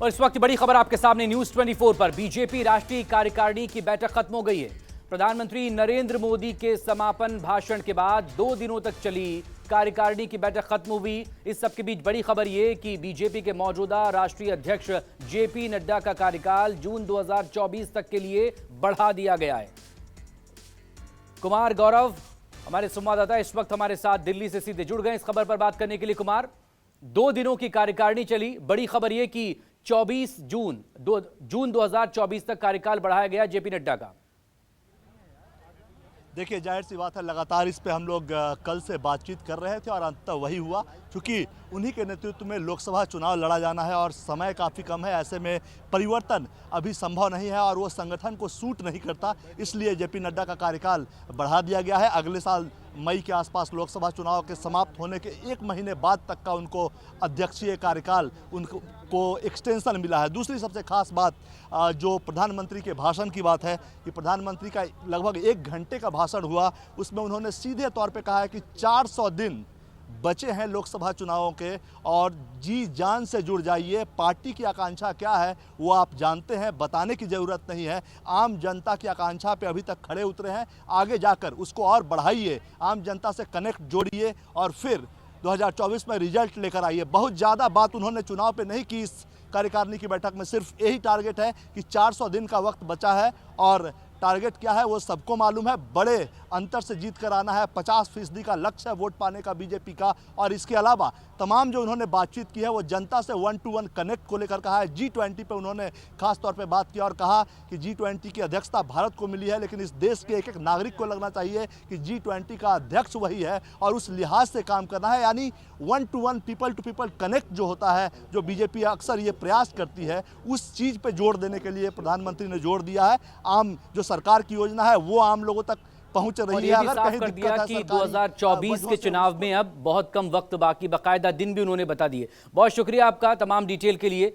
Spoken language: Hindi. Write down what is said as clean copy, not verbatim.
और इस वक्त बड़ी खबर आपके सामने न्यूज 24 पर। बीजेपी राष्ट्रीय कार्यकारिणी की बैठक खत्म हो गई है। प्रधानमंत्री नरेंद्र मोदी के समापन भाषण के बाद 2 दिनों तक चली कार्यकारिणी की बैठक खत्म हुई। इस सबके बीच बड़ी खबर यह कि बीजेपी के मौजूदा राष्ट्रीय अध्यक्ष जेपी नड्डा का कार्यकाल जून 2024 तक के लिए बढ़ा दिया गया है। कुमार गौरव हमारे संवाददाता इस वक्त हमारे साथ दिल्ली से सीधे जुड़ गए इस खबर पर बात करने के लिए। कुमार, 2 दिनों की कार्यकारिणी चली, बड़ी खबर यह कि 24 जून 2024 तक कार्यकाल बढ़ाया गया जेपी नड्डा का। देखिए, जाहिर सी बात है, लगातार इस पे हम लोग कल से बातचीत कर रहे थे और अंततः वही हुआ, क्योंकि उन्हीं के नेतृत्व में लोकसभा चुनाव लड़ा जाना है और समय काफ़ी कम है। ऐसे में परिवर्तन अभी संभव नहीं है और वो संगठन को सूट नहीं करता, इसलिए जेपी नड्डा का कार्यकाल बढ़ा दिया गया है। अगले साल मई के आसपास लोकसभा चुनाव के समाप्त होने के 1 महीने बाद तक का उनको अध्यक्षीय कार्यकाल उनको एक्सटेंशन मिला है। दूसरी सबसे खास बात जो प्रधानमंत्री के भाषण की बात है कि प्रधानमंत्री का लगभग 1 घंटे का भाषण हुआ, उसमें उन्होंने सीधे तौर पे कहा है कि 400 दिन बचे हैं लोकसभा चुनावों के और जी जान से जुड़ जाइए। पार्टी की आकांक्षा क्या है वो आप जानते हैं, बताने की ज़रूरत नहीं है। आम जनता की आकांक्षा पे अभी तक खड़े उतरे हैं, आगे जाकर उसको और बढ़ाइए, आम जनता से कनेक्ट जोड़िए और फिर 2024 में रिजल्ट लेकर आइए। बहुत ज़्यादा बात उन्होंने चुनाव पे नहीं की इस कार्यकारिणी की बैठक में, सिर्फ यही टारगेट है कि 400 दिन का वक्त बचा है और टारगेट क्या है वो सबको मालूम है। बड़े अंतर से जीत कर आना है, 50% का लक्ष्य है वोट पाने का बीजेपी का। और इसके अलावा तमाम जो उन्होंने बातचीत की है वो जनता से 1 to 1 कनेक्ट को लेकर कहा है। G20 पे उन्होंने खास तौर पे बात की और कहा कि G20 की अध्यक्षता भारत को मिली है, लेकिन इस देश के एक नागरिक को लगना चाहिए कि G20 का अध्यक्ष वही है और उस लिहाज से काम करना है। यानी 1 to 1 people to people connect जो होता है, जो बीजेपी अक्सर ये प्रयास करती है, उस चीज़ पर जोर देने के लिए प्रधानमंत्री ने जोर दिया है। आम जो सरकार की योजना है वो आम लोगों तक पहुंच रही है। अगर कहीं दिक्कत है कि 2024 के चुनाव में अब बहुत कम वक्त बाकी, बाकायदा दिन भी उन्होंने बता दिए। बहुत शुक्रिया आपका तमाम डिटेल के लिए।